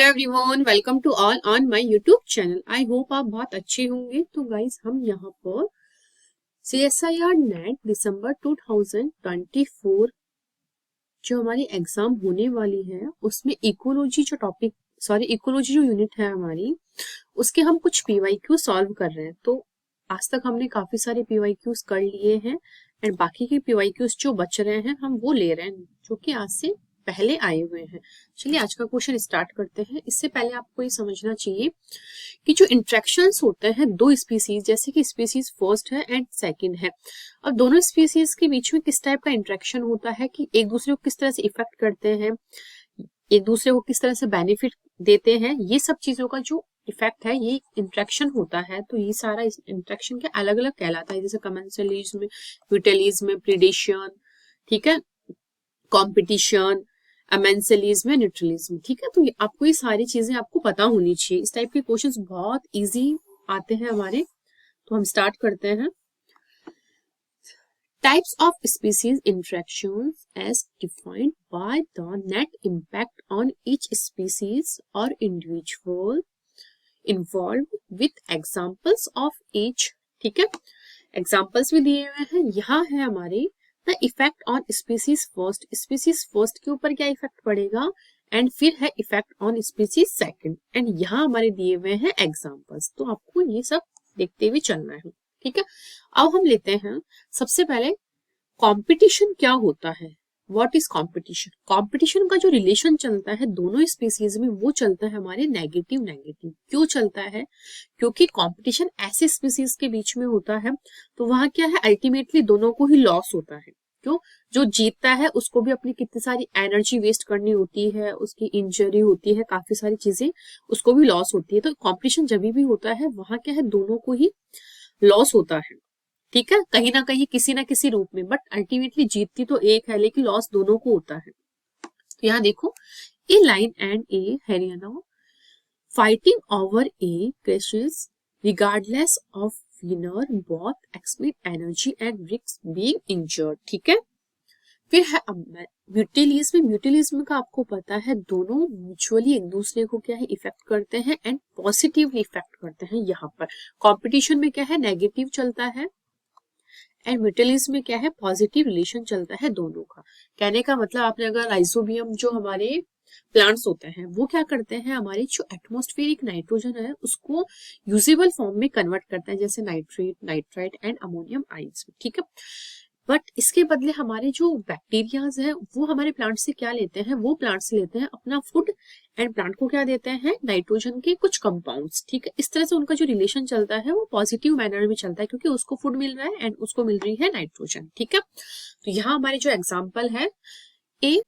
Hello everyone, welcome to all on my YouTube channel. I hope आप बहुत अच्छे होंगे। तो गाइज हम यहाँ पर CSIR नेट दिसंबर 2024 जो हमारी एग्जाम होने वाली है उसमें इकोलॉजी जो यूनिट है हमारी, उसके हम कुछ PYQ सॉल्व कर रहे हैं। तो आज तक हमने काफी सारे PYQs कर लिए हैं एंड बाकी के PYQs जो बच रहे हैं हम वो ले रहे हैं, जो कि आज से पहले आए हुए हैं। चलिए आज का क्वेश्चन स्टार्ट करते हैं। इससे पहले आपको ये समझना चाहिए कि जो इंट्रैक्शंस होते हैं दो स्पीसीज, जैसे कि स्पीसीज फर्स्ट है एंड सेकंड है, अब दोनों स्पीसीज के बीच में किस टाइप का इंट्रैक्शन होता है कि एक दूसरे को किस तरह से इफेक्ट करते हैं, एक दूसरे को किस तरह से बेनिफिट देते हैं, ये सब चीजों का जो इफेक्ट है ये इंट्रैक्शन होता है। तो ये सारा इस इंट्रैक्शन के अलग अलग कहलाता है, जैसे कमेंसलिज्म, म्यूटेलिज्म, प्रीडेशन, ठीक है, कॉम्पिटिशन, अमेंसलिज्म, न्यूट्रलिज्म, ठीक है। तो आपको ये सारी चीजें आपको पता होनी चाहिए। इस टाइप के क्वेश्चंस बहुत इजी आते हैं हमारे। तो हम स्टार्ट करते हैं। Types of species interactions as defined by the net impact on each species और individual involve with examples of each, ठीक है। एग्जांपल्स भी दिए हुए हैं। यहाँ है हमारे the effect on species first, species first के ऊपर क्या इफेक्ट पड़ेगा, एंड फिर है effect on species second, and यहाँ हमारे दिए हुए हैं एग्जांपल्स। तो आपको ये सब देखते हुए चलना है, ठीक है। अब हम लेते हैं सबसे पहले कंपटीशन क्या होता है। What is competition? कंपटीशन का जो रिलेशन चलता है दोनों स्पीसीज में वो चलता है हमारे नेगेटिव नेगेटिव। क्यों चलता है? क्योंकि कंपटीशन ऐसे स्पीसीज के बीच में होता है तो वहां क्या है, अल्टीमेटली दोनों को ही लॉस होता है। क्यों? जो जीतता है उसको भी अपनी कितनी सारी एनर्जी वेस्ट करनी होती है, उसकी इंजरी होती है, काफी सारी चीजें उसको भी लॉस होती है। तो कंपटीशन जब भी होता है वहां क्या है, दोनों को ही लॉस होता है, ठीक है, कहीं ना कहीं किसी ना किसी रूप में। बट अल्टीमेटली जीतती तो एक है लेकिन लॉस दोनों को होता है। तो यहाँ देखो, a lion and a hyena fighting over a carcass regardless of winner both expect energy and risk being injured, ठीक है। फिर है म्यूटिलिज्म। म्यूटिलिज्म का आपको पता है दोनों म्यूचुअली एक दूसरे को क्या है, इफेक्ट करते हैं एंड पॉजिटिवली इफेक्ट करते हैं। यहाँ पर कॉम्पिटिशन में क्या है, नेगेटिव चलता है, एंड म्यूटलिज्म में क्या है, पॉजिटिव रिलेशन चलता है दोनों का। कहने का मतलब, आपने अगर राइजोबियम जो हमारे प्लांट्स होते हैं वो क्या करते हैं, हमारे जो एटमॉस्फेरिक नाइट्रोजन है उसको यूजेबल फॉर्म में कन्वर्ट करते हैं, जैसे nitrate, nitrite and ammonium ions, ठीक है। बट इसके बदले हमारे जो बैक्टीरियाज है वो हमारे प्लांट से क्या लेते हैं, वो प्लांट से लेते हैं अपना फूड एंड प्लांट को क्या देते हैं, नाइट्रोजन के कुछ कंपाउंड्स, ठीक है। इस तरह से उनका जो रिलेशन चलता है वो पॉजिटिव मैनर में चलता है, क्योंकि उसको फूड मिल रहा है एंड उसको मिल रही है नाइट्रोजन, ठीक है। तो यहाँ हमारे जो एग्जाम्पल है, a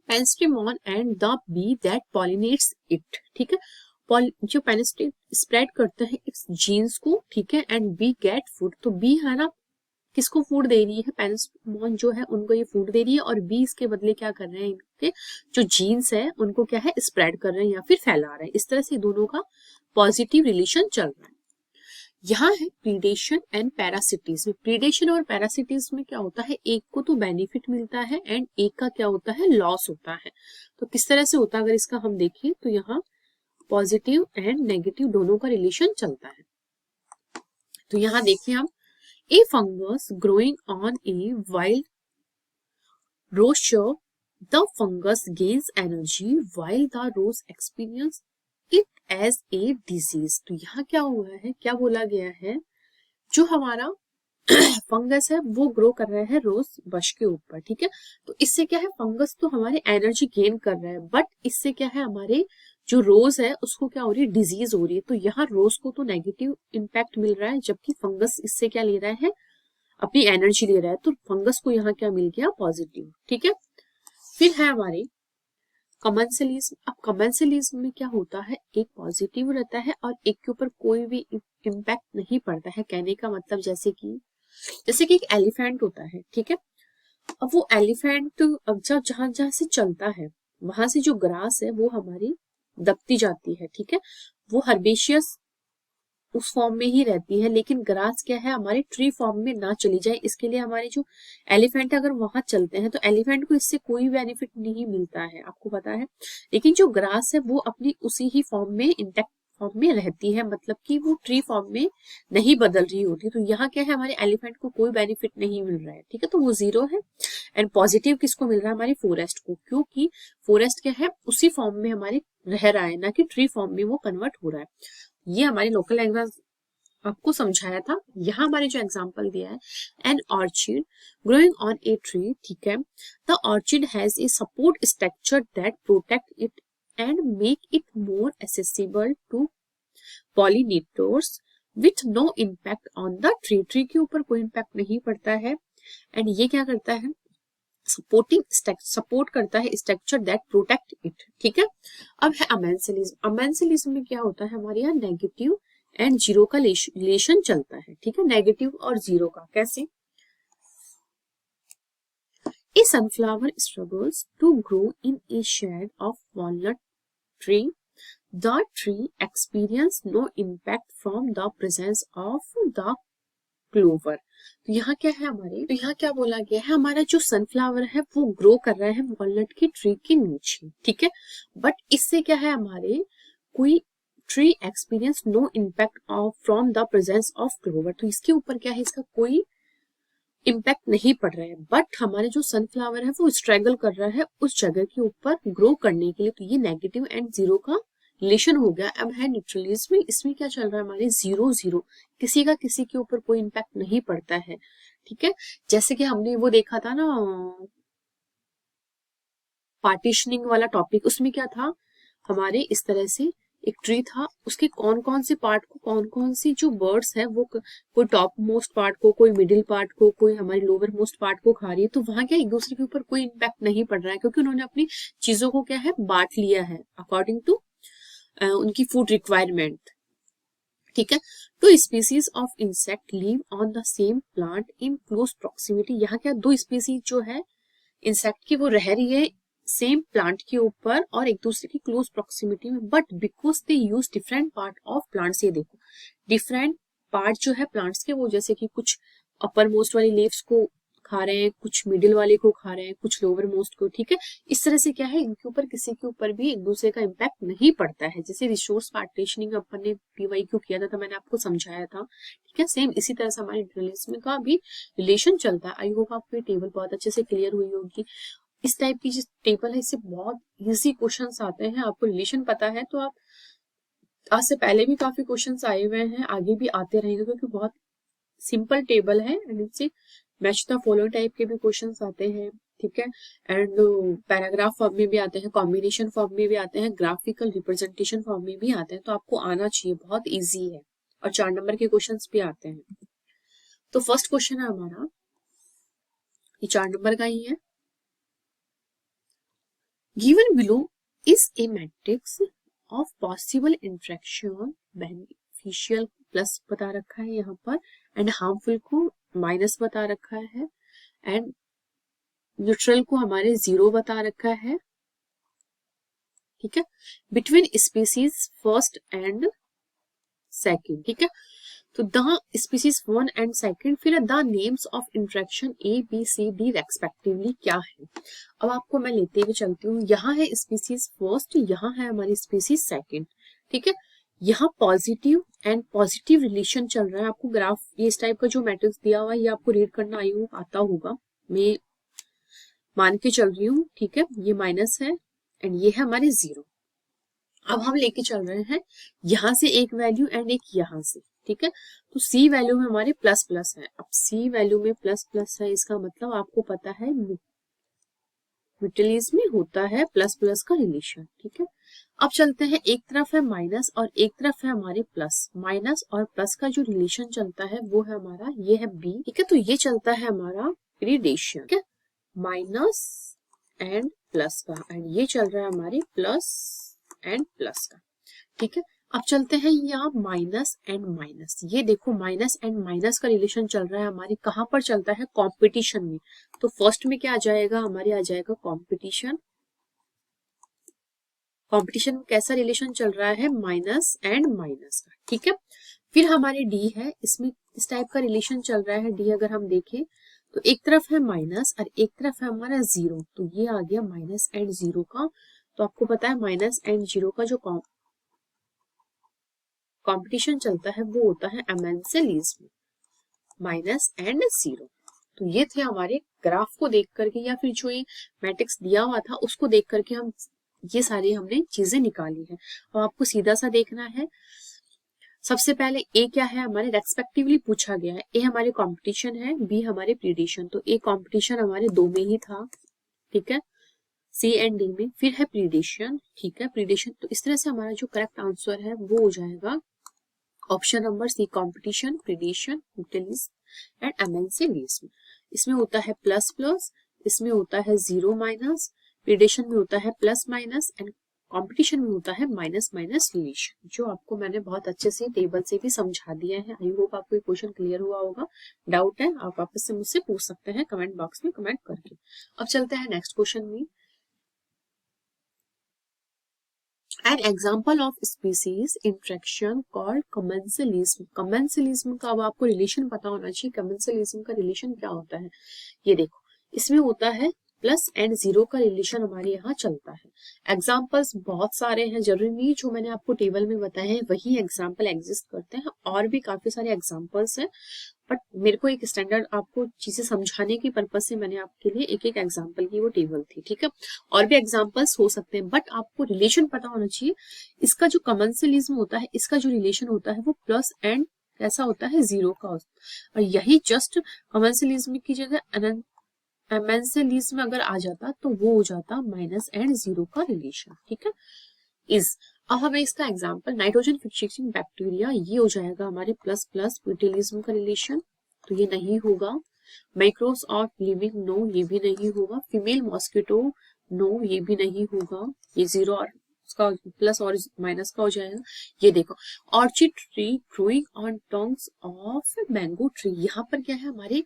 penstemon and the bee that pollinates it, ठीक है। जो पेनिस्टेम स्प्रेड करते हैं इट्स जीन्स को, ठीक है, एंड बी गेट फूड। तो बी है ना, किसको फूड दे रही है, पेनिस्टेमॉन जो है उनको ये फूड दे रही है, और बी इसके बदले क्या कर रहे हैं, इनके जो जीन्स है उनको क्या है, स्प्रेड कर रहे हैं या फिर फैला रहे हैं। इस तरह से दोनों का पॉजिटिव रिलेशन चल रहा है। यहाँ है प्रीडेशन एंड पैरासिटिज्म। प्रीडेशन और पैरासिटिज्म में क्या होता है, एक को तो बेनिफिट मिलता है एंड एक का क्या होता है, लॉस होता है। तो किस तरह से होता है अगर इसका हम देखें तो यहाँ पॉजिटिव एंड नेगेटिव दोनों का रिलेशन चलता है। तो यहाँ देखिए हम, a fungus growing on a wild rose, the fungus gains energy while the rose experience it as a disease. तो यहाँ क्या हुआ है, क्या बोला गया है, जो हमारा फंगस है वो ग्रो कर रहा है रोज बश के ऊपर, ठीक है। तो इससे क्या है, फंगस तो हमारे एनर्जी गेन कर रहा है, बट इससे क्या है, हमारे जो रोज है उसको क्या हो रही है, डिजीज हो रही है। तो यहाँ रोज को तो नेगेटिव इम्पैक्ट मिल रहा है, जबकि फंगस इससे क्या ले रहा है, अपनी एनर्जी ले रहा है। तो फंगस को यहाँ क्या मिल गया, पॉजिटिव, ठीक है। फिर है हमारे कमेंसलिज्म। अब कमेंसलिज्म में क्या होता है, एक पॉजिटिव रहता है और एक के ऊपर कोई भी इम्पैक्ट नहीं पड़ता है। कहने का मतलब जैसे कि एक एलिफेंट होता है, ठीक है। अब वो एलिफेंट अब जब जहां जहां से चलता है वहां से जो ग्रास है वो हमारी दबती जाती है, ठीक है। वो हर्बेशियस उस फॉर्म में ही रहती है, लेकिन ग्रास क्या है हमारे ट्री फॉर्म में ना चली जाए, इसके लिए हमारे जो एलिफेंट अगर वहां चलते हैं तो एलिफेंट को इससे कोई बेनिफिट नहीं मिलता है, आपको पता है। लेकिन जो ग्रास है वो अपनी उसी ही फॉर्म में, इंटैक्ट फॉर्म में रहती है, मतलब कि वो ट्री फॉर्म में नहीं बदल रही होती। तो यहाँ क्या है हमारे एलिफेंट को कोई बेनिफिट नहीं मिल रहा है, ठीक है, तो वो 0 है। एंड पॉजिटिव किसको मिल रहा है, हमारी फॉरेस्ट को, क्योंकि फॉरेस्ट क्या है उसी फॉर्म में हमारे रह रहा है, ना कि ट्री फॉर्म में वो कन्वर्ट हो रहा है। ये हमारे लोकल लैंग्वेज आपको समझाया था। यहाँ हमारे जो एग्जांपल दिया है, an orchid growing on a tree, ठीक है, the orchid has a support structure that protect it and make it more accessible to pollinators with no impact on the tree. Tree के ऊपर कोई इम्पैक्ट नहीं पड़ता है, एंड ये क्या करता है, सपोर्ट करता है स्ट्रक्चर दैट प्रोटेक्ट इट, ठीक है। अब है अमेंसिलिज्म। अमेंसिलिज्म में क्या होता है, हमारे यहाँ नेगेटिव एंड जीरो का रिलेशन चलता है, ठीक है, नेगेटिव और जीरो का। कैसे, a sunflower struggles to grow in a shade of walnut tree, the tree experience no impact from the presence of the clover. तो यहाँ क्या है हमारे, तो यहाँ क्या बोला गया है, हमारा जो सनफ्लावर है वो ग्रो कर रहा है वॉलनट की ट्री के नीचे, ठीक है, बट इससे क्या है हमारे कोई tree experience no impact of from the presence of clover. तो इसके ऊपर क्या है, इसका कोई इम्पैक्ट नहीं पड़ रहा है, बट हमारे जो सनफ्लावर है वो स्ट्रगल कर रहा है उस जगह के ऊपर ग्रो करने के लिए। तो ये नेगेटिव एंड जीरो का रिलेशन हो गया। अब है न्यूट्रलिज्म में, इसमें क्या चल रहा है हमारे 0 0, किसी का किसी के ऊपर कोई इम्पैक्ट नहीं पड़ता है, ठीक है। जैसे कि हमने वो देखा था ना पार्टीशनिंग वाला टॉपिक, उसमें क्या था हमारे इस तरह से एक ट्री था, उसके कौन कौन से पार्ट को, कौन कौन सी जो बर्ड्स है वो कोई टॉप मोस्ट पार्ट को, कोई मिडिल पार्ट को, कोई हमारी लोअर मोस्ट पार्ट को खा रही है। तो वहां क्या एक दूसरे के ऊपर कोई इम्पैक्ट नहीं पड़ रहा है, क्योंकि उन्होंने अपनी चीजों को क्या है बांट लिया है अकॉर्डिंग टू उनकी फूड रिक्वायरमेंट, ठीक है। Two species of insect live on the same plant in close proximity. यहाँ क्या दो स्पीसीज जो है इंसेक्ट की वो रह रही है सेम प्लांट के ऊपर और एक दूसरे की क्लोज प्रॉक्सिमिटी में, but because they use different part of plants. ये देखो डिफरेंट पार्ट जो है प्लांट्स के, वो जैसे कि कुछ अपर मोस्ट वाली लीव्स को खा रहे हैं, कुछ मिडिल वाले को खा रहे हैं, कुछ लोअर मोस्ट को, ठीक है। इस तरह से क्या है इनके ऊपर किसी के ऊपर भी एक दूसरे का इम्पैक्ट नहीं पड़ता है। जैसे रिसोर्स पार्टीशनिंग अपन ने PYQ किया था तो मैंने आपको समझाया था, ठीक है, सेम इसी तरह से हमारे इंटरलिज्म का भी रिलेशन चलता है। आई होप आपको ये टेबल बहुत अच्छे से क्लियर हुई होगी। इस टाइप की जो टेबल है इससे बहुत इजी क्वेश्चंस आते हैं, आपको रिलेशन पता है तो आप आज से पहले भी काफी क्वेश्चंस आए हुए हैं, आगे भी आते रहेंगे, क्योंकि बहुत सिंपल टेबल है एंड इससे मैच द फॉलोइंग टाइप के भी क्वेश्चंस आते हैं, ठीक है। एंड पैराग्राफ फॉर्म में भी आते हैं, कॉम्बिनेशन फॉर्म में भी आते हैं, ग्राफिकल रिप्रेजेंटेशन फॉर्म में भी आते हैं, तो आपको आना चाहिए, बहुत इजी है। और 4 नंबर के क्वेश्चंस भी आते हैं। तो फर्स्ट क्वेश्चन है हमारा, ये 4 नंबर का ही है। Given below is a matrix of possible interaction, beneficial plus बता रखा है यहाँ पर, एंड हार्मफुल को माइनस बता रखा है, एंड न्यूट्रल को हमारे 0 बता रखा है, ठीक है, between species first and second, ठीक है। तो द स्पीसीज 1 एंड सेकंड, फिर the names of interaction ABCD respectively क्या है। अब आपको मैं लेते हुए चलती हूँ, यहाँ है स्पीसीज फर्स्ट, यहाँ है हमारी स्पीसीज सेकंड, ठीक है। यहाँ पॉजिटिव एंड पॉजिटिव रिलेशन चल रहा है। आपको ग्राफ ये इस टाइप का जो मैट्रिक्स दिया हुआ है ये आपको रीड करना आता होगा, मैं मान के चल रही हूँ, ठीक है। ये माइनस है एंड ये है हमारे 0। अब हम लेके चल रहे हैं यहां से एक वैल्यू एंड एक यहां से, ठीक है। तो C वैल्यू में हमारे प्लस प्लस है। अब C वैल्यू में प्लस प्लस है, इसका मतलब आपको पता है म्यूटलिज्म में होता है प्लस प्लस का रिलेशन, ठीक है। अब चलते हैं, एक तरफ है माइनस और एक तरफ है हमारे प्लस। माइनस और प्लस का जो रिलेशन चलता है वो है हमारा, ये है B, ठीक है। तो ये चलता है हमारा ग्रेडेशन, ठीक है, माइनस एंड प्लस का, एंड ये चल रहा है हमारे प्लस एंड प्लस का, ठीक है। अब चलते हैं यहाँ माइनस एंड माइनस। ये देखो माइनस एंड माइनस का रिलेशन चल रहा है हमारे, कहाँ पर चलता है, कंपटीशन में। तो फर्स्ट में क्या आ जाएगा हमारे, आ जाएगा कंपटीशन। कंपटीशन में कैसा रिलेशन चल रहा है, माइनस एंड माइनस का, ठीक है। फिर हमारे डी है, इसमें इस टाइप का रिलेशन चल रहा है। डी अगर हम देखें तो एक तरफ है माइनस और एक तरफ है हमारा जीरो, तो ये आ गया माइनस एंड जीरो का। तो आपको पता है माइनस एंड जीरो का जो कंपटीशन चलता है वो होता है mn से लीज में, माइनस एंड जीरो। तो ये थे हमारे ग्राफ को देख करके या फिर जो ये मैट्रिक्स दिया हुआ था उसको देख करके हम ये सारी हमने चीजें निकाली है। और आपको सीधा सा देखना है, सबसे पहले ए क्या है हमारे रेस्पेक्टिवली पूछा गया है। ए हमारे कंपटीशन है, बी हमारे प्रीडिशन, तो ए कंपटीशन हमारे दो में ही था, ठीक है, सी एंड डी में। फिर है प्रीडिशन, ठीक है, प्रीडिशन। तो इस तरह से हमारा जो करेक्ट आंसर है वो हो जाएगा option number C, competition, predation, यूटिलिस्ट एंड mn से लीज में। इसमें होता है प्लस प्लस, इसमें होता है जीरो माइनस, प्रीडिशन में होता है प्लस माइनस एंड कंपटीशन में होता है माइनस माइनस रिलेशन, जो आपको मैंने बहुत अच्छे से टेबल से भी समझा दिया है। आई होप आपको ये क्वेश्चन क्लियर हुआ होगा। डाउट है आप वापस से मुझसे पूछ सकते हैं कमेंट बॉक्स में कमेंट करके। अब चलते हैं नेक्स्ट क्वेश्चन में। An example of species interaction called commensalism। commensalism का अब आपको रिलेशन पता होना चाहिए, commensalism का रिलेशन क्या होता है। ये देखो, इसमें होता है प्लस एंड जीरो का रिलेशन हमारे यहाँ चलता है। एग्जाम्पल्स बहुत सारे हैं, जरूरी नहीं जो मैंने आपको टेबल में बताए हैं वही एग्जाम्पल एग्जिस्ट करते हैं, और भी काफी सारे एग्जाम्पल्स हैं, बट मेरे को एक स्टैंडर्ड आपको चीजें समझाने की पर्पज से मैंने आपके लिए एक एक एग्जाम्पल की वो टेबल थी, ठीक है। और भी एग्जाम्पल्स हो सकते हैं, बट आपको रिलेशन पता होना चाहिए। इसका जो कमेंसलिज्म होता है, इसका जो रिलेशन होता है वो प्लस एंड कैसा होता है, जीरो का होता है। और यही जस्ट कमेंसलिज्म की जगह एमेंसलिज्म में अगर आ जाता तो वो हो जाता माइनस एंड जीरो का रिलेशन, ठीक है। इज अब हमें इसका एग्जांपल नाइट्रोजन फिक्सिंग बैक्टीरिया, ये हो जाएगा हमारे प्लस प्लस ब्यूटिलिज्म का रिलेशन, तो ये नहीं होगा। माइक्रोस ऑफ लिविंग, नो ये भी नहीं होगा। फीमेल मॉस्किटो, नो ये भी नहीं होगा। ये जीरो और उसका प्लस और माइनस का हो जाएगा। ये देखो, orchid tree growing on tongues of mango tree, यहाँ पर क्या है हमारे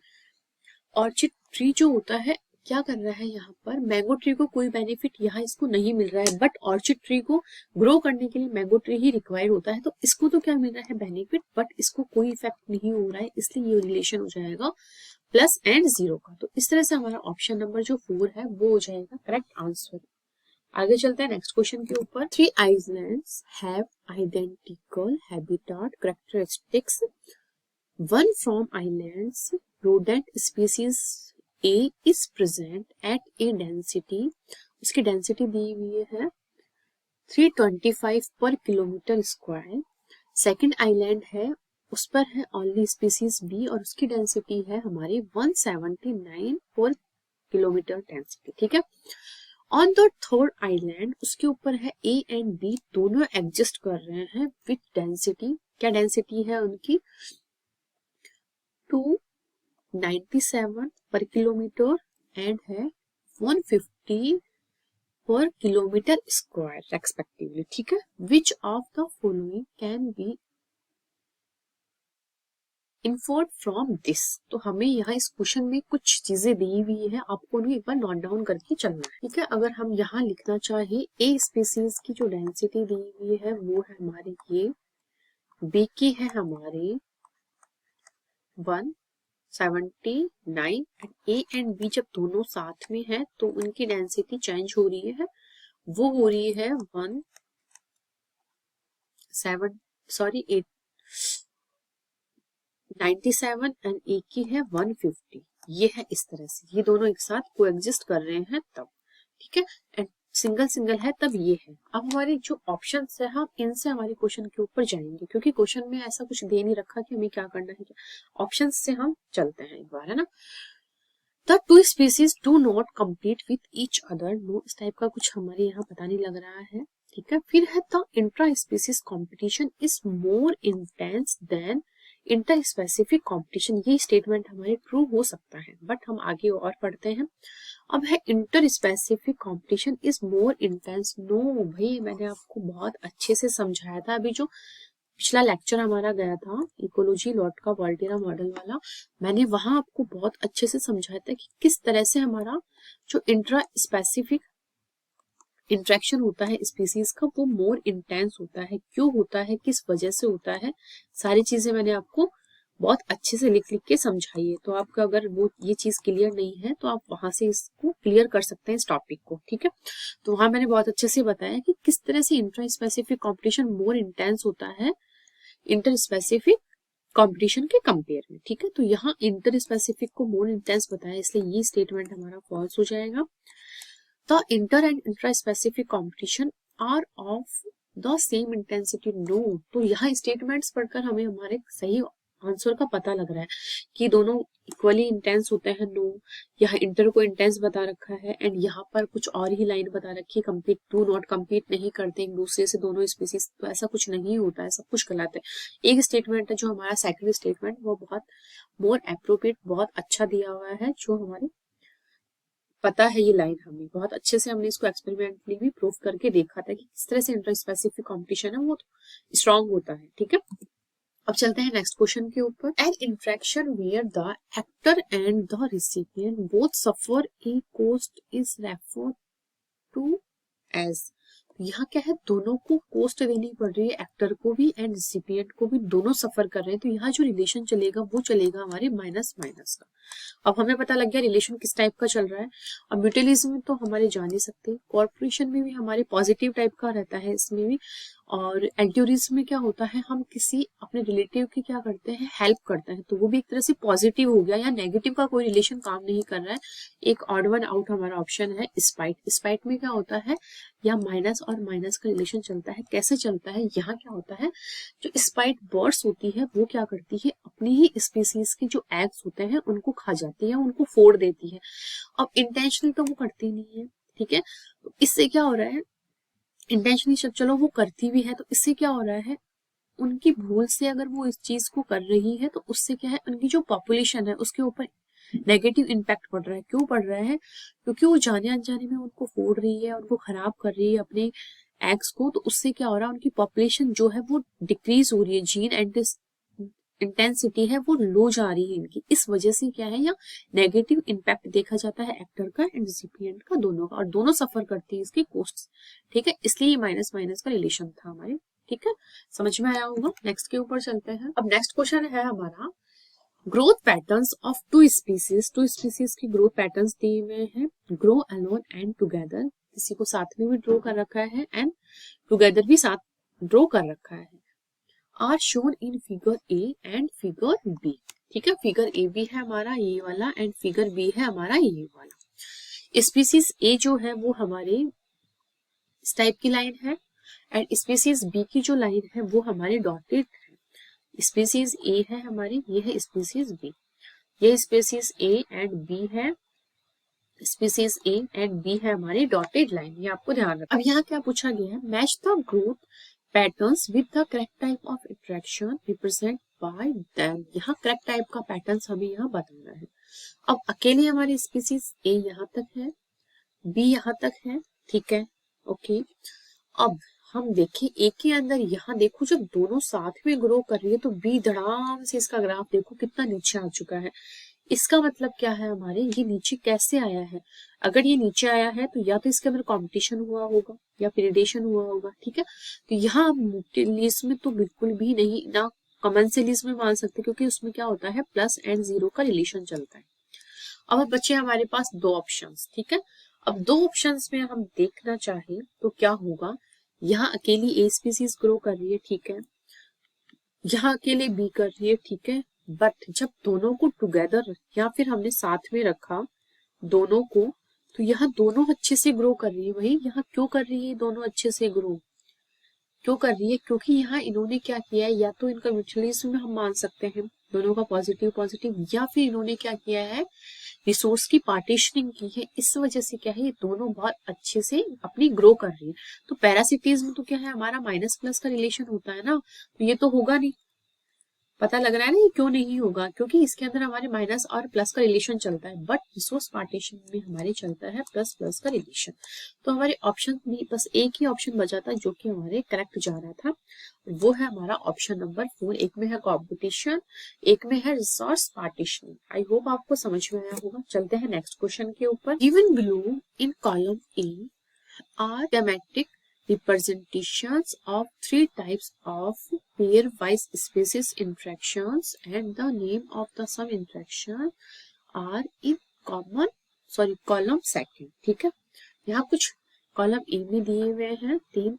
ऑर्चिड ट्री जो होता है क्या कर रहा है, यहाँ पर मैंगो ट्री को कोई बेनिफिट यहाँ इसको नहीं मिल रहा है, बट ऑर्चिड ट्री को ग्रो करने के लिए मैंगो ट्री ही रिक्वायर्ड होता है, तो इसको तो क्या मिल रहा है बेनिफिट, बट इसको कोई इफेक्ट नहीं हो रहा है, इसलिए ये रिलेशन हो जाएगा प्लस एंड जीरो का। तो इस तरह से हमारा ऑप्शन नंबर जो 4 है वो हो जाएगा करेक्ट आंसर। आगे चलते हैं नेक्स्ट क्वेश्चन के ऊपर। 3 islands have identical habitat characteristics. One from islands rodent species A is present at a density, उसकी डेंसिटी दी हुई है 325 पर किलोमीटर स्क्वायर। सेकंड आइलैंड है उस पर है ओनली स्पीसीज बी और उसकी डेंसिटी है हमारी 179 पर किलोमीटर डेंसिटी, ठीक है। ऑन द थर्ड आइलैंड उसके ऊपर है ए एंड बी, दोनों एग्जिस्ट कर रहे हैं विथ डेंसिटी, क्या डेंसिटी है उनकी 297 पर किलोमीटर एंड है 150 पर किलोमीटर स्क्वायर रेस्पेक्टिवली, ठीक है। Which of the following can be inferred from this. तो हमें यहाँ इस क्वेश्चन में कुछ चीजें दी हुई है, आपको उन्हें एक बार नोट डाउन करके चलना है, ठीक है। अगर हम यहाँ लिखना चाहे ए स्पीसीज की जो डेंसिटी दी हुई है वो है हमारी ये, बी की है हमारी 179 एंड ए एंड बी जब दोनों साथ में है तो उनकी डेंसिटी चेंज हो रही है, वो हो रही है 97 एंड ए की है 150। ये है इस तरह से, ये दोनों एक साथ कोएग्जिस्ट कर रहे हैं तब, ठीक है। एंड सिंगल सिंगल है तब ये है। अब हमारे जो ऑप्शंस है हम इनसे हमारे क्वेश्चन के ऊपर जाएंगे, क्योंकि क्वेश्चन में ऐसा कुछ दे नहीं रखा कि हमें क्या करना है, ऑप्शंस से हम चलते हैं एक बार, है ना। The two species do not compete with each other, no इस टाइप का कुछ हमारे यहाँ पता नहीं लग रहा है, ठीक है। फिर है the intra species competition is more intense then inter specific competition, ये स्टेटमेंट हमारे ट्रू हो सकता है, बट हम आगे और पढ़ते हैं। अब है inter specific competition is more intense, no भाई मैंने आपको बहुत अच्छे से समझाया था, अभी जो पिछला लेक्चर हमारा गया था इकोलॉजी लॉट का वॉल्टेरा मॉडल वाला, मैंने वहां आपको बहुत अच्छे से समझाया था कि किस तरह से हमारा जो इंट्रा स्पेसिफिक इंट्रैक्शन होता है स्पीसीज का वो मोर इंटेंस होता है। क्यों होता है, किस वजह से होता है, सारी चीजें मैंने आपको बहुत अच्छे से लिख लिख के समझाई है। तो आपका अगर वो ये चीज क्लियर नहीं है तो आप वहां से इसको क्लियर कर सकते हैं इस टॉपिक को, ठीक है। तो वहां मैंने बहुत अच्छे से बताया कि किस तरह से intra specific competition more intense होता है इंटर स्पेसिफिक कंपटीशन के कंपेयर में, ठीक है। तो यहाँ इंटर स्पेसिफिक को मोर इंटेंस बताया, इसलिए ये स्टेटमेंट हमारा फॉल्स हो जाएगा। The inter and intra specific competition are of the same intensity, no. तो यहाँ स्टेटमेंट्स पढ़कर हमें हमारे सही आंसर का पता लग रहा है कि दोनों इक्वली इंटेंस होते हैं, नो। यहाँ इंटर को इंटेंस बता रखा है एंड यहाँ पर कुछ और ही लाइन बता रखी है, कम्पीट डू नॉट कम्पीट नहीं करते एक दूसरे से दोनों स्पीसीज, तो ऐसा कुछ नहीं होता है, सब कुछ गलत है। एक स्टेटमेंट है जो हमारा सेकंड स्टेटमेंट, वो बहुत मोर एप्रोप्रिएट, बहुत अच्छा दिया हुआ है, जो हमारे पता है ये लाइन हमें बहुत अच्छे से, हमने इसको एक्सपेरिमेंटली भी प्रूव करके देखा था कि किस तरह से इंटर स्पेसिफिक कॉम्पिटिशन है वो स्ट्रॉन्ग होता है, ठीक है। अब चलते हैं नेक्स्ट क्वेश्चन के ऊपर। An interaction where the actor and the recipient both suffer a cost is referred to as. यहाँ क्या है, दोनों को कॉस्ट देनी पड़ रही है, एक्टर को भी एंड रिसिपिएंट को भी, दोनों सफर कर रहे हैं। तो यहाँ जो रिलेशन चलेगा वो चलेगा हमारे माइनस माइनस का। अब हमें पता लग गया रिलेशन किस टाइप का चल रहा है। अब म्यूचुअलिज्म में तो हमारे जान ही सकते, कॉर्पोरेशन में भी हमारे पॉजिटिव टाइप का रहता है इसमें भी, और एल्ट्यूरिज्म में क्या होता है, हम किसी अपने रिलेटिव की क्या करते हैं, हेल्प करते हैं, तो वो भी एक तरह से पॉजिटिव हो गया। या नेगेटिव का कोई रिलेशन काम नहीं कर रहा है। एक ऑड वन आउट हमारा ऑप्शन है स्पाइट। स्पाइट में क्या होता है, या माइनस और माइनस का रिलेशन चलता है। कैसे चलता है, यहाँ क्या होता है, जो स्पाइट बर्ड्स होती है वो क्या करती है, अपनी ही स्पीसीज के जो एग्स होते हैं उनको खा जाती है, उनको फोड़ देती है। अब इंटेंशनली तो वो करती नहीं है, ठीक है। तो इससे क्या हो रहा है, इंटेंशनली चलो वो करती भी है, तो इससे क्या हो रहा है, उनकी भूल से अगर वो इस चीज को कर रही है तो उससे क्या है, उनकी जो पॉपुलेशन है उसके ऊपर नेगेटिव इम्पैक्ट पड़ रहा है। क्यों पड़ रहा है, क्योंकि वो जाने अनजाने में उनको फोड़ रही है, उनको खराब कर रही है अपने एग्स को, तो उससे क्या हो रहा है, उनकी पॉपुलेशन जो है वो डिक्रीज हो रही है, जीन एंड इंटेंसिटी है वो लो जा रही है इनकी। इस वजह से क्या है, या नेगेटिव इम्पैक्ट देखा जाता है एक्टर का एंड रिसिपिएंट का, दोनों का, और दोनों सफर करती है इसके कॉस्ट, ठीक है। इसलिए ये माइनस माइनस का रिलेशन था हमारे, ठीक है। समझ में आया होगा। नेक्स्ट के ऊपर चलते हैं। अब नेक्स्ट क्वेश्चन है हमारा, growth patterns of two species की ग्रोथ पैटर्न्स दिए हुए हैं, ग्रो अलोन एंड टुगेदर, किसी को साथ में भी ड्रॉ कर रखा है एंड टुगेदर भी साथ ड्रॉ कर रखा है, are shown in figure A and figure B, ठीक है। फिगर ए भी है हमारा ये वाला एंड फिगर बी है हमारा ये वाला। स्पीसीज ए जो है वो हमारे इस टाइप की लाइन है एंड स्पीसीज बी की जो लाइन है वो हमारी डॉटेड है। स्पीसीज ए है हमारी, ये है स्पीसीज बी, ये स्पीसीज ए एंड बी है, स्पीसीज ए एंड बी है हमारी डॉटेड लाइन, ये आपको ध्यान रखना। अब यहाँ क्या पूछा गया है, match the growth patterns with the correct type of interaction represent by them. यहाँ करेक्ट टाइप का पैटर्न्स हमें यहाँ बताना है। अब अकेले हमारी स्पीसीज ए यहाँ तक है, बी यहाँ तक है, ठीक है, ओके। अब हम देखें ए के अंदर, यहाँ देखो जब दोनों साथ में ग्रो कर रही है तो बी धड़ाम से इसका ग्राफ देखो कितना नीचे आ चुका है। इसका मतलब क्या है हमारे, ये नीचे कैसे आया है, अगर ये नीचे आया है तो या तो इसके अंदर कंपटीशन हुआ होगा या प्रेडेशन हुआ होगा, ठीक है। तो यहाँ म्यूटेलिज्म में तो बिल्कुल भी नहीं, ना कमेंसलिज्म में मान सकते, क्योंकि उसमें क्या होता है प्लस एंड जीरो का रिलेशन चलता है। अब बच्चे हमारे पास दो ऑप्शंस, ठीक है। अब दो ऑप्शंस में हम देखना चाहें तो क्या होगा, यहाँ अकेली ए स्पीसीज ग्रो कर रही है, ठीक है, यहाँ अकेले बी कर रही है, ठीक है, बट जब दोनों को टुगेदर या फिर हमने साथ में रखा दोनों को, तो यहाँ दोनों अच्छे से ग्रो कर रही है। वही यहाँ क्यों कर रही है दोनों अच्छे से ग्रो, क्यों कर रही है, क्योंकि यहाँ इन्होंने क्या किया है, या तो इनका म्यूचुअलिज्म में हम मान सकते हैं दोनों का पॉजिटिव पॉजिटिव, या फिर इन्होंने क्या किया है, रिसोर्स की पार्टीशनिंग की है। इस वजह से क्या है, ये दोनों बहुत अच्छे से अपनी ग्रो कर रही है। तो पैरासिटिज्म तो क्या है, हमारा माइनस प्लस का रिलेशन होता है ना, तो ये तो होगा नहीं। पता लग रहा है ना ये क्यों नहीं होगा, क्योंकि इसके अंदर हमारे माइनस और प्लस का रिलेशन चलता है, बट रिसोर्स पार्टीशन में हमारे चलता है प्लस प्लस का रिलेशन। तो हमारे ऑप्शन में बस एक ही ऑप्शन बचा था जो कि हमारे करेक्ट जा रहा था, वो है हमारा ऑप्शन नंबर 4। एक में है कॉम्पिटिशन, एक में है रिसोर्स पार्टीशनिंग। आई होप आपको समझ में आया होगा। चलते हैं नेक्स्ट क्वेश्चन के ऊपर। Given below in column A are thematic representations of three types of pairwise species interactions and the name of the some interaction are in column second। ठीक है, यहाँ कुछ कॉलम ए में दिए हुए हैं 3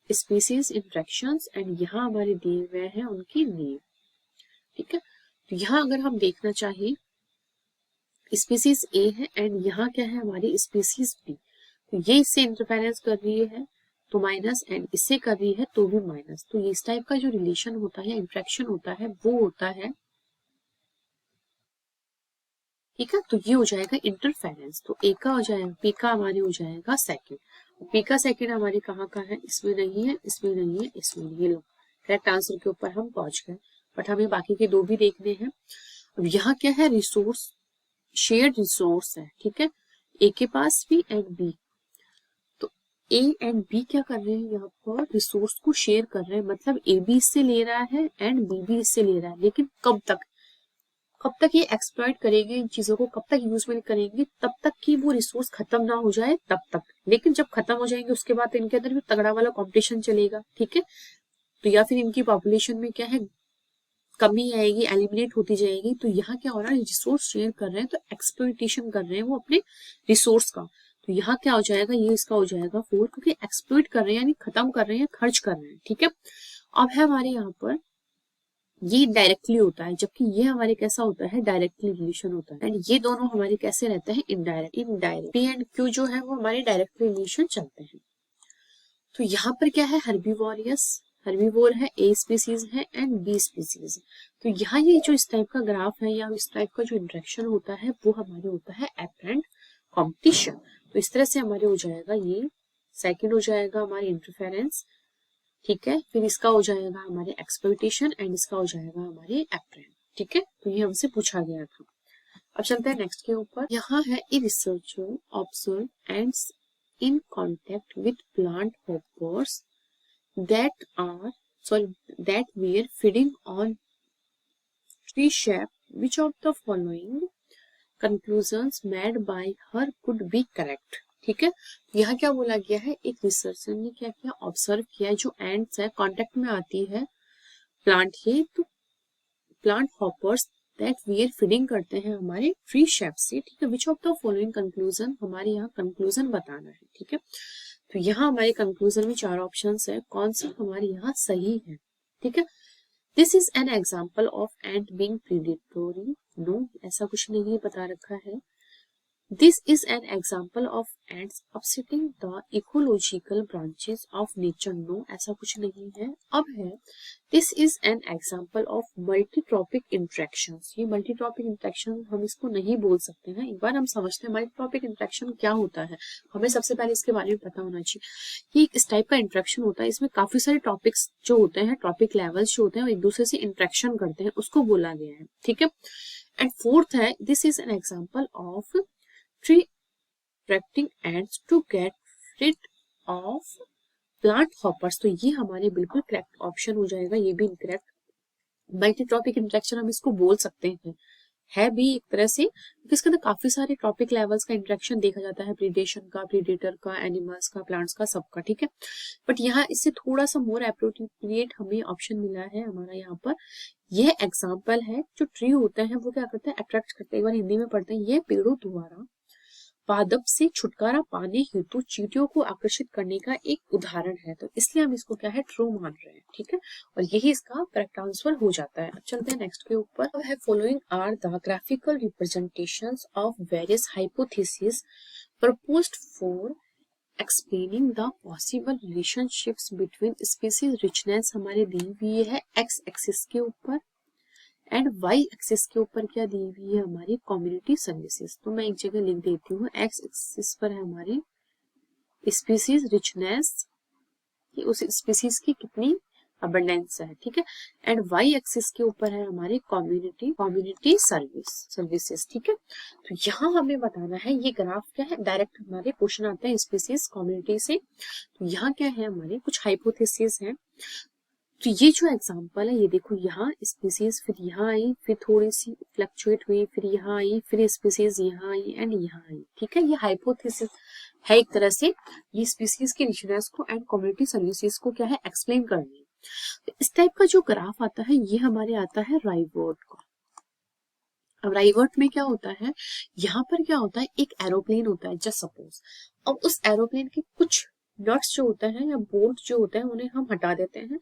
स्पीसीज इंटरेक्शंस एंड यहाँ हमारे दिए हुए हैं उनकी नेम। ठीक है, तो यहाँ अगर हम देखना चाहिए स्पीसीज ए है एंड यहाँ क्या है हमारी स्पीसीज बी, तो ये इससे इंटरफेरेंस कर रही है तो माइनस एंड इससे कर रही है तो भी माइनस। तो ये इस टाइप का जो रिलेशन होता है इंटरेक्शन होता है वो होता है, ठीक है, तो ये हो जाएगा इंटरफेरेंस। तो ए का हो जाएगा, पी का हमारे हो जाएगा सेकंड, पी का सेकंड हमारे कहाँ का है, इसमें नहीं है, इसमें नहीं है, इसमें नहीं है। लो करेक्ट आंसर के ऊपर हम पहुंच गए, बट हमें बाकी के 2 भी देखने हैं। अब यहाँ क्या है, रिसोर्स शेयर्ड रिसोर्स है। ठीक है, ए के पास भी एंड बी, तो ए एंड बी क्या कर रहे हैं यहाँ पर रिसोर्स को शेयर कर रहे हैं, मतलब ए भी इससे ले रहा है एंड बी भी इससे ले रहा है। लेकिन कब तक ये एक्सप्लॉइट करेंगे इन चीजों को, कब तक यूज में करेंगे, तब तक कि वो रिसोर्स खत्म ना हो जाए तब तक। लेकिन जब खत्म हो जाएंगे उसके बाद इनके अंदर भी तगड़ा वाला कंपटीशन चलेगा। ठीक है, तो या फिर इनकी पॉपुलेशन में क्या है कमी आएगी, एलिमिनेट होती जाएगी। तो यहाँ क्या हो रहा है, रिसोर्स शेयर कर रहे हैं तो एक्सप्लॉइटेशन कर रहे हैं वो अपने रिसोर्स का। तो यहाँ क्या हो जाएगा, ये इसका हो जाएगा 4, क्योंकि एक्सप्लॉइट कर रहे हैं यानी खत्म कर रहे हैं, खर्च कर रहे हैं। ठीक है, अब है हमारे यहाँ पर ये डायरेक्टली होता है, जबकि ये हमारे कैसा होता है डायरेक्टली रिलेशन होता है, एंड ये दोनों हमारे कैसे रहते हैं इनडायरेक्ट। पी एंड क्यू जो है वो हमारे डायरेक्ट रिलेशन चलते हैं। तो यहाँ पर क्या है, हर्बीवोर है, ए स्पीसीज है एंड बी स्पीसीज। तो यहाँ ये जो इस टाइप का ग्राफ है या इस टाइप का जो इंटरेक्शन होता है वो हमारे होता है एपरेंट कॉम्पिटिशन। तो इस तरह से हमारे हो जाएगा, ये सेकंड हो जाएगा हमारी इंटरफेरेंस। ठीक है, फिर इसका हो जाएगा हमारे एक्सप्लॉइटेशन एंड इसका हो जाएगा हमारे एपरेंट। ठीक है, तो ये हमसे पूछा गया था। अब चलते हैं नेक्स्ट के ऊपर। यहाँ है a researcher observe and in contact with plant hoppers that were feeding on tree sap. Which of the following conclusions made by her could be correct? ठीक है, यहाँ क्या बोला गया है, एक रिसर्चर ने क्या किया, ऑब्जर्व किया जो एंड्स है कांटेक्ट में आती है प्लांट के, तो plant hoppers that we are feeding करते हैं हमारे ट्री शेप से। ठीक है, which of the following conclusion, हमारे यहाँ कंक्लूजन बताना है। ठीक है, तो यहाँ हमारे कंक्लूजन में 4 ऑप्शंस है, कौन सा हमारे यहाँ सही है। ठीक है, this is an example of ant being predatory, no ऐसा कुछ नहीं बता रखा है। This is an example of ants upsetting the ecological branches of nature, no ऐसा कुछ नहीं है। अब है this is an example of multitrophic interactions, ये मल्टीट्रॉपिक इंटरेक्शन हम इसको नहीं बोल सकते हैं। एक बार हम समझते हैं मल्टीट्रॉपिक इंटरेक्शन क्या होता है, हमें सबसे पहले इसके बारे में पता होना चाहिए। ये इस टाइप का इंटरेक्शन होता है, इसमें काफी सारे टॉपिक्स जो होते हैं, टॉपिक लेवल्स जो होते हैं वो एक दूसरे से इंटरेक्शन करते हैं, उसको बोला गया है। ठीक है, एंड फोर्थ है this is an example of tree attracting ants to get rid of plant hoppers। तो ये हमारे बिल्कुल करेक्ट ऑप्शन हो जाएगा, ये भी इनकरेक्ट। मल्टीट्रॉपिक इंटरेक्शन हम इसको बोल सकते हैं, है भी एक तरह से, क्योंकि इसके अंदर काफी सारे टॉपिक लेवल्स का इंटरेक्शन देखा जाता है, प्रीडेशन का, प्रीडेटर का, एनिमल्स का, प्लांट्स का, सबका। ठीक है, बट यहाँ इससे थोड़ा सा मोर एप्रोप्रिएट हमें ऑप्शन मिला है हमारा यहाँ पर। यह एग्जाम्पल है, जो ट्री होते हैं वो क्या करते हैं, अट्रैक्ट करते हैं। एक बार हिंदी में पढ़ते हैं, यह पेड़ों द्वारा पादप से छुटकारा पाने हेतु चींटियों को आकर्षित करने का एक उदाहरण है। तो इसलिए हम इसको क्या है, ट्रू मान रहे हैं। ठीक है, और यही इसका करेक्ट आंसर हो जाता है। अब चलते हैं नेक्स्ट के ऊपर। अब है following are the graphical representations of various hypothesis proposed for explaining the possible relationships between species richness, हमारे दी हुई है एक्स एक्सिस के ऊपर, एंड वाई एक्सिस के ऊपर क्या दी हुई है हमारी कम्युनिटी सर्विसेज। तो मैं एक जगह लिख देती हूँ, एक्स एक्सिस पर है हमारी स्पीसीज रिचनेस, कि उस स्पीसीज की कितनी अबंडेंस है। ठीक है, एंड वाई एक्सिस के ऊपर है हमारी कम्युनिटी सर्विसेज। ठीक है, तो यहाँ हमें बताना है, ये ग्राफ क्या है, डायरेक्ट हमारे क्वेश्चन आते हैं स्पीसीज कम्युनिटी से। तो यहाँ क्या है, हमारे कुछ हाइपोथेसिस हैं। तो ये जो एग्जांपल है, ये देखो, यहाँ स्पीसीज फिर यहाँ आई, फिर थोड़ी सी फ्लक्चुएट हुई, फिर यहाँ आई, फिर स्पीसीज यहाँ आई एंड यहाँ आई। ठीक है, ये हाइपोथेसिस है एक तरह से ये स्पीसीज की रिचनेस को एंड कम्युनिटी सर्विसेज को क्या है एक्सप्लेन करनी है। तो इस टाइप का जो ग्राफ आता है ये हमारे आता है राइवर्ट का। अब राइवर्ट में क्या होता है, यहाँ पर क्या होता है, एक एरोप्लेन होता है जस्ट सपोज। अब उस एरोप्लेन के कुछ नट्स जो होते हैं या बोल्ट जो होते हैं उन्हें हम हटा देते हैं,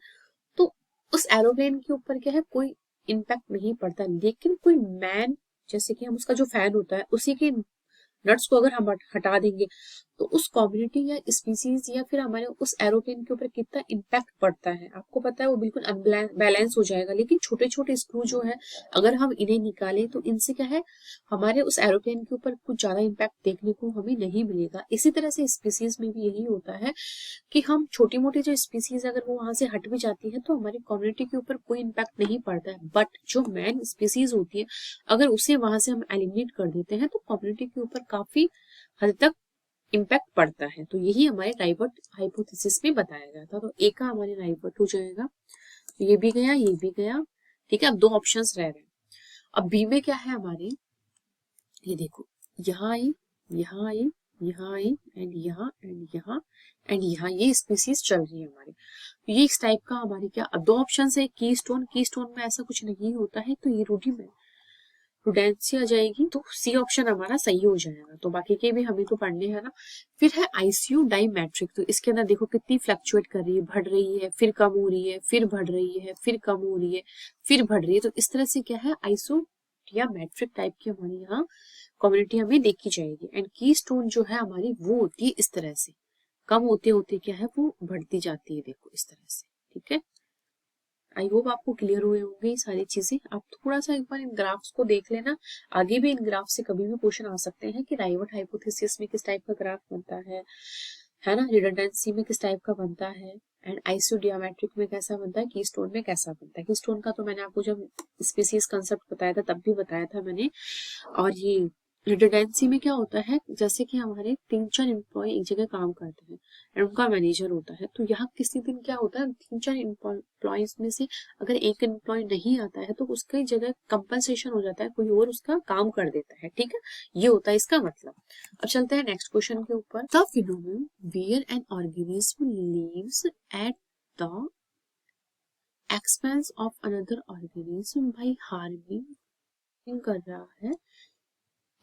तो उस एरोप्लेन के ऊपर क्या है कोई इम्पैक्ट नहीं पड़ता, लेकिन कोई मैन जैसे कि हम उसका जो फैन होता है उसी के नट्स को अगर हम हटा देंगे तो उस कम्युनिटी या स्पीसीज या फिर हमारे उस एरोप्लेन के ऊपर कितना इम्पैक्ट पड़ता है आपको पता है, वो बिल्कुल अनबैलेंस हो जाएगा। लेकिन छोटे छोटे स्क्रू जो है अगर हम इन्हें निकालें तो इनसे क्या है हमारे उस एरोप्लेन के ऊपर कुछ ज्यादा इम्पैक्ट देखने को हमें नहीं मिलेगा। इसी तरह से स्पीसीज में भी यही होता है कि हम छोटी मोटी जो स्पीसीज अगर वो वहां से हट भी जाती है तो हमारी कम्युनिटी के ऊपर कोई इम्पैक्ट नहीं पड़ता है, बट जो मैन स्पीसीज होती है अगर उसे वहां से हम एलिमिनेट कर देते हैं तो कम्युनिटी के ऊपर काफी हद तक इम्पैक्ट पड़ता है। तो यही हमारे राइवर्ट हाइपोथेसिस में बताया गया था। तो ए का हमारे राइवर्ट हो जाएगा, तो ये भी गया ये भी गया, ठीक है। अब दो ऑप्शंस रह रहे हैं। अब बी में क्या है हमारे, ये देखो यहाँ आई यहाँ आई यहाँ आई एंड यहाँ एंड यहाँ एंड यहाँ, ये स्पीसीज चल रही है हमारी। तो ये इस टाइप का हमारे क्या, अब दो ऑप्शन है की स्टोन में ऐसा कुछ नहीं होता है, तो ये रुडेंसी आ जाएगी, तो सी ऑप्शन हमारा सही हो जाएगा। तो बाकी के भी हमें तो पढ़ने हैं ना। फिर है आईसीयू डाइमेट्रिक, तो इसके अंदर देखो कितनी फ्लक्चुएट कर रही है, बढ़ रही है फिर कम हो रही है फिर बढ़ रही है फिर कम हो रही है फिर बढ़ रही है। तो इस तरह से क्या है आइसो या मैट्रिक टाइप की हमारी यहाँ कम्युनिटी हमें देखी जाएगी। एंड की स्टोन जो है हमारी वो होती है इस तरह से, कम होते होते क्या है वो बढ़ती जाती है, देखो इस तरह से, ठीक है। आई होप आपको क्लियर हुए होंगे ये सारी चीजें। आप थोड़ा सा एक बार इन ग्राफ्स को देख लेना, आगे भी इन ग्राफ से कभी भी क्वेश्चन आ सकते हैं कि राइवर्ट हाइपोथेसिस में किस टाइप का ग्राफ बनता है ना, रिडंडेंसी में किस टाइप का बनता है, एंड आइसोडियामेट्रिक में कैसा बनता है, कीस्टोन में कैसा बनता है। कीस्टोन का तो मैंने आपको जब स्पीसीज कंसेप्ट बताया था तब भी बताया था मैंने। और ये रिडंडेंसी में क्या होता है, जैसे कि हमारे 3-4 एम्प्लॉय एक जगह काम करते हैं एंड उनका मैनेजर होता है, तो यहाँ किसी दिन क्या होता है 3-4 एम्प्लॉयज में से अगर एक एम्प्लॉय नहीं आता है तो उसकी जगह कंपनसेशन हो जाता है, कोई और उसका काम कर देता है, ठीक है। ये होता है इसका मतलब। अब चलते हैं नेक्स्ट क्वेश्चन के ऊपर। The phenomenon where an organism lives at the expense of another organism by harming कर रहा है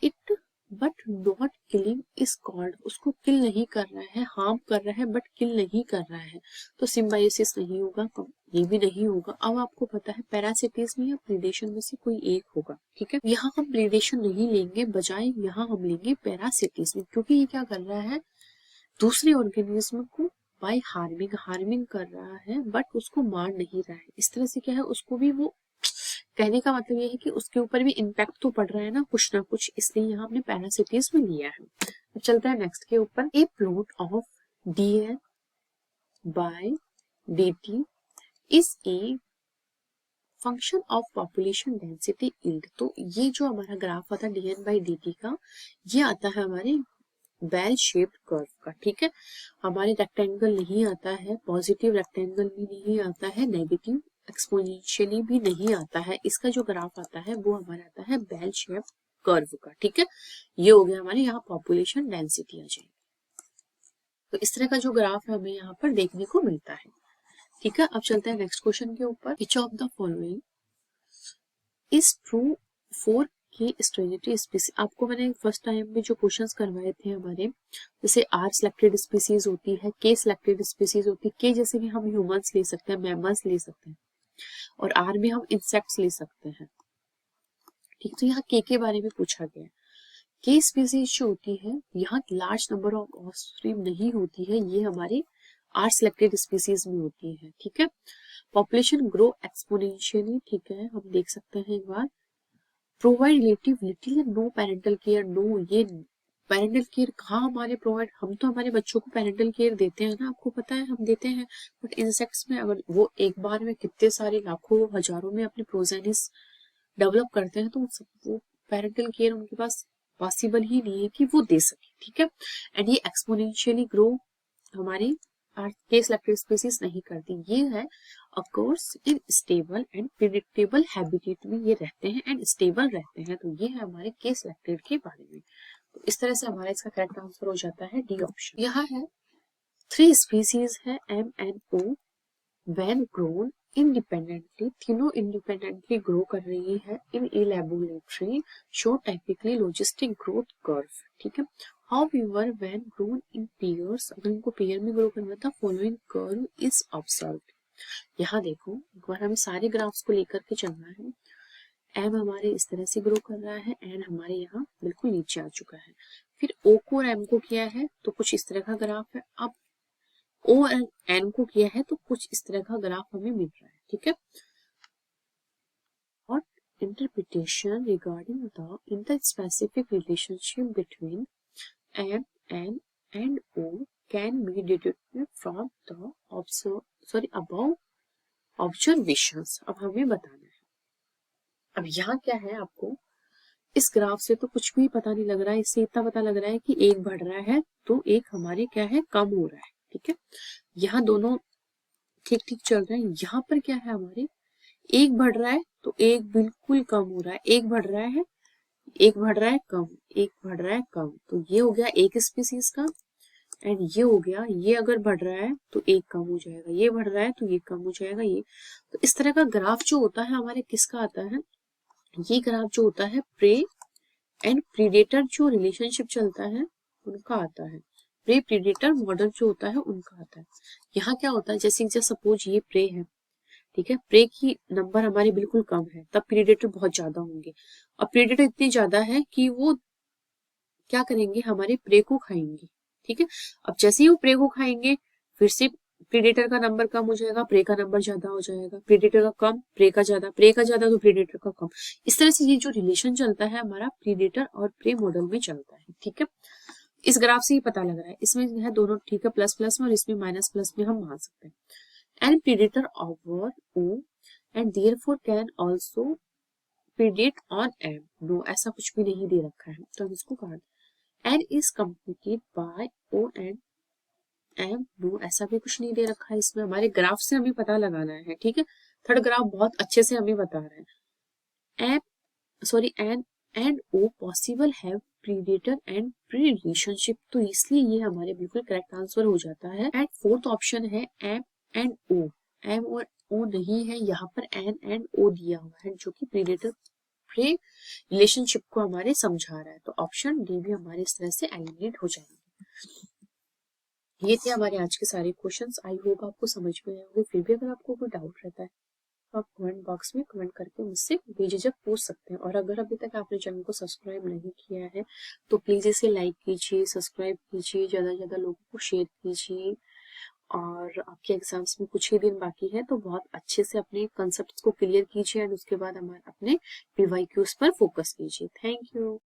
it but not killing is called, उसको किल नहीं कर रहा है, हार्म कर रहा है बट किल नहीं कर रहा है, तो सिम्बायोसिस नहीं होगा, ये भी नहीं होगा। अब आपको पता है पैरासिटिज्म या प्रीडेशन में से कोई एक होगा, ठीक है। यहाँ हम प्रीडेशन नहीं लेंगे, बजाय यहाँ हम लेंगे पैरासिटिज्म, क्योंकि ये क्या कर रहा है दूसरे ऑर्गेनिज्म को बाय हार्मिंग कर रहा है बट उसको मार नहीं रहा है। इस तरह से क्या है उसको भी वो कहने का मतलब ये है कि उसके ऊपर भी इम्पैक्ट तो पड़ रहा है ना कुछ, इसलिए यहाँ हमने पैरासिटिज्म लिया है। अब चलता है नेक्स्ट के ऊपर। ए plot of dn by dt is a function of population density yield. तो ये जो हमारा ग्राफ आता है dn by dt का, ये आता है हमारे बेल शेप्ड कर्व का, ठीक है। हमारे रेक्टेंगल नहीं आता है, पॉजिटिव रेक्टेंगल भी नहीं आता है, नेगेटिव एक्सपोनेंशियली भी नहीं आता है। इसका जो ग्राफ आता है वो हमारा आता है बेल शेप कर्व का, ठीक है। ये हो गया हमारे यहाँ पॉपुलेशन डेंसिटी आ जाएगी। तो इस तरह का जो ग्राफ है हमें यहाँ पर देखने को मिलता है, ठीक है। अब चलते हैं नेक्स्ट क्वेश्चन के ऊपर। विच of the following is true for के स्ट्रेनिटी स्पीसीज। आपको मैंने फर्स्ट टाइम में जो क्वेश्चंस करवाए थे हमारे, जैसे आर सिलेक्टेड स्पीसीज होती है, के सिलेक्टेड स्पीसीज होती है। के जैसे कि हम ह्यूमंस ले सकते हैं, मैमल्स ले सकते हैं, और आर में हम इंसेक्ट्स ले सकते हैं, ठीक। तो यहाँ के बारे में पूछा गया है। के स्पीसीज जो होती है यहाँ लार्ज नंबर ऑफ ऑफस्प्रिंग नहीं होती है, ये हमारे आर सिलेक्टेड स्पीसीज में होती है, ठीक है। पॉपुलेशन ग्रो एक्सपोनेंशियली, ठीक है, हम देख सकते हैं एक बार। प्रोवाइड रिलेटिव लिटिल या नो पेरेंटल केयर, नो, ये पेरेंटल केयर कहाँ हमारे प्रोवाइड, हम तो हमारे बच्चों को पेरेंटल केयर देते हैं ना, आपको पता है हम देते हैं, बट इंसेक्ट्स में अगर वो एक बार में कितने सारे लाखों हजारों में अपने प्रोजेनिस डेवलप करते हैं तो वो पेरेंटल केयर उनके पास पॉसिबल ही नहीं है कि वो दे सके, ठीक है। एंड ये एक्सपोनेंशियली ग्रो हमारे के सिलेक्टेड स्पीसीज नहीं करती, ये है occurs in stable and predictable habitat में ये रहते हैं एंड स्टेबल रहते हैं। तो ये है हमारे के सिलेक्टेड के बारे में। इस तरह से हमारा इसका करेक्ट आंसर हो जाता है डी ऑप्शन। यहाँ है 3 स्पीसीज है M and O when grown independently, तीनों इंडिपेंडेंटली ग्रो कर रही है in laboratory show typically logistic growth curve, ठीक है। However when grown in pairs, अगर इनको पेयर में ग्रो करना था, फॉलोइंग कर्व इज ऑब्जर्व्ड। यहाँ देखो एक बार हमें सारे ग्राफ्स को लेकर के चलना है। एम हमारे इस तरह से ग्रो कर रहा है, एन हमारे यहाँ बिल्कुल नीचे आ चुका है। फिर ओ को और एम को किया है तो कुछ इस तरह का ग्राफ है। अब ओ एंड एन को किया है तो कुछ इस तरह का ग्राफ हमें मिल रहा है, ठीक है। और interpretation regarding the interspecific relationship between M N and O can be deducted from the above observations. अब हमें बताना है। अब यहाँ क्या है, आपको इस ग्राफ से तो कुछ भी पता नहीं लग रहा है, इससे इतना पता लग रहा है कि एक बढ़ रहा है तो एक हमारे क्या है, कम हो रहा है, ठीक है। यहाँ दोनों ठीक ठीक चल रहे हैं। यहाँ पर क्या है, हमारे एक बढ़ रहा है तो एक बिल्कुल कम हो रहा है, एक बढ़ रहा है, एक बढ़ रहा है कम, एक बढ़ रहा है कम। तो ये हो गया एक स्पीसीज का, एंड ये हो गया, ये अगर बढ़ रहा है तो एक कम हो जाएगा, ये बढ़ रहा है तो ये कम हो जाएगा। ये तो इस तरह का ग्राफ जो होता है हमारे किसका आता है, ये ग्राफ जो होता है प्रे एंड प्रीडेटर जो रिलेशनशिप चलता है उनका आता है। प्रे प्रीडेटर मॉडल जो होता है उनका आता है। यहाँ क्या होता है, जैसे सपोज ये प्रे है, ठीक है, प्रे की नंबर हमारी बिल्कुल कम है, तब प्रीडेटर बहुत ज्यादा होंगे। और प्रीडेटर इतनी ज्यादा है कि वो क्या करेंगे, हमारे प्रे को खाएंगे, ठीक है। अब जैसे ही वो प्रे को खाएंगे फिर से प्रीडेटर का नंबर कम हो जाएगा, प्रे का नंबर ज्यादा हो जाएगा, प्रीडेटर का कम, प्रे का ज्यादा, प्रे का ज्यादा तो प्रीडेटर का कम। इस तरह से ये जो रिलेशन चलता है हमारा प्रीडेटर और प्रे मॉडल में चलता है, ठीक है। इस ग्राफ से ही पता लग रहा है, इसमें है दोनों, ठीक है, प्लस प्लस में, और इसमें माइनस प्लस में हम मान सकते हैं। And predator over O and therefore can also predate on M. No, ऐसा कुछ भी नहीं दे रखा है तो हम इसको काट। N is completed by O and M. No, ऐसा भी कुछ नहीं दे रखा है इसमें, हमारे ग्राफ से हमें पता लगाना है, ठीक है। थर्ड ग्राफ बहुत अच्छे से हमें बता रहा है। N and O possible have predator and prey relationship, तो इसलिए ये हमारे बिल्कुल करेक्ट आंसर हो जाता है। एंड फोर्थ ऑप्शन है एम एंड ओ। एम और ओ नहीं है, यहाँ पर एन एंड ओ दिया हुआ है जो कि प्रीडेटर प्रे रिलेशनशिप को हमारे समझा रहा है। तो ऑप्शन डी भी हमारे इस तरह से एलिमिनेट हो जाएंगे। ये थे हमारे आज के सारे क्वेश्चंस। आई होप आपको समझ में आए होंगे। फिर भी अगर आपको कोई डाउट रहता है तो आप कमेंट बॉक्स में कमेंट करके मुझसे बेझिझक पूछ सकते हैं। और अगर अभी तक आपने चैनल को सब्सक्राइब नहीं किया है तो प्लीज इसे लाइक कीजिए, सब्सक्राइब कीजिए, ज्यादा से ज्यादा लोगों को शेयर कीजिए। और आपके एग्जाम्स में कुछ ही दिन बाकी है तो बहुत अच्छे से अपने कंसेप्ट को क्लियर कीजिए एंड उसके बाद हमारे अपने PYQs पर फोकस कीजिए। Thank you.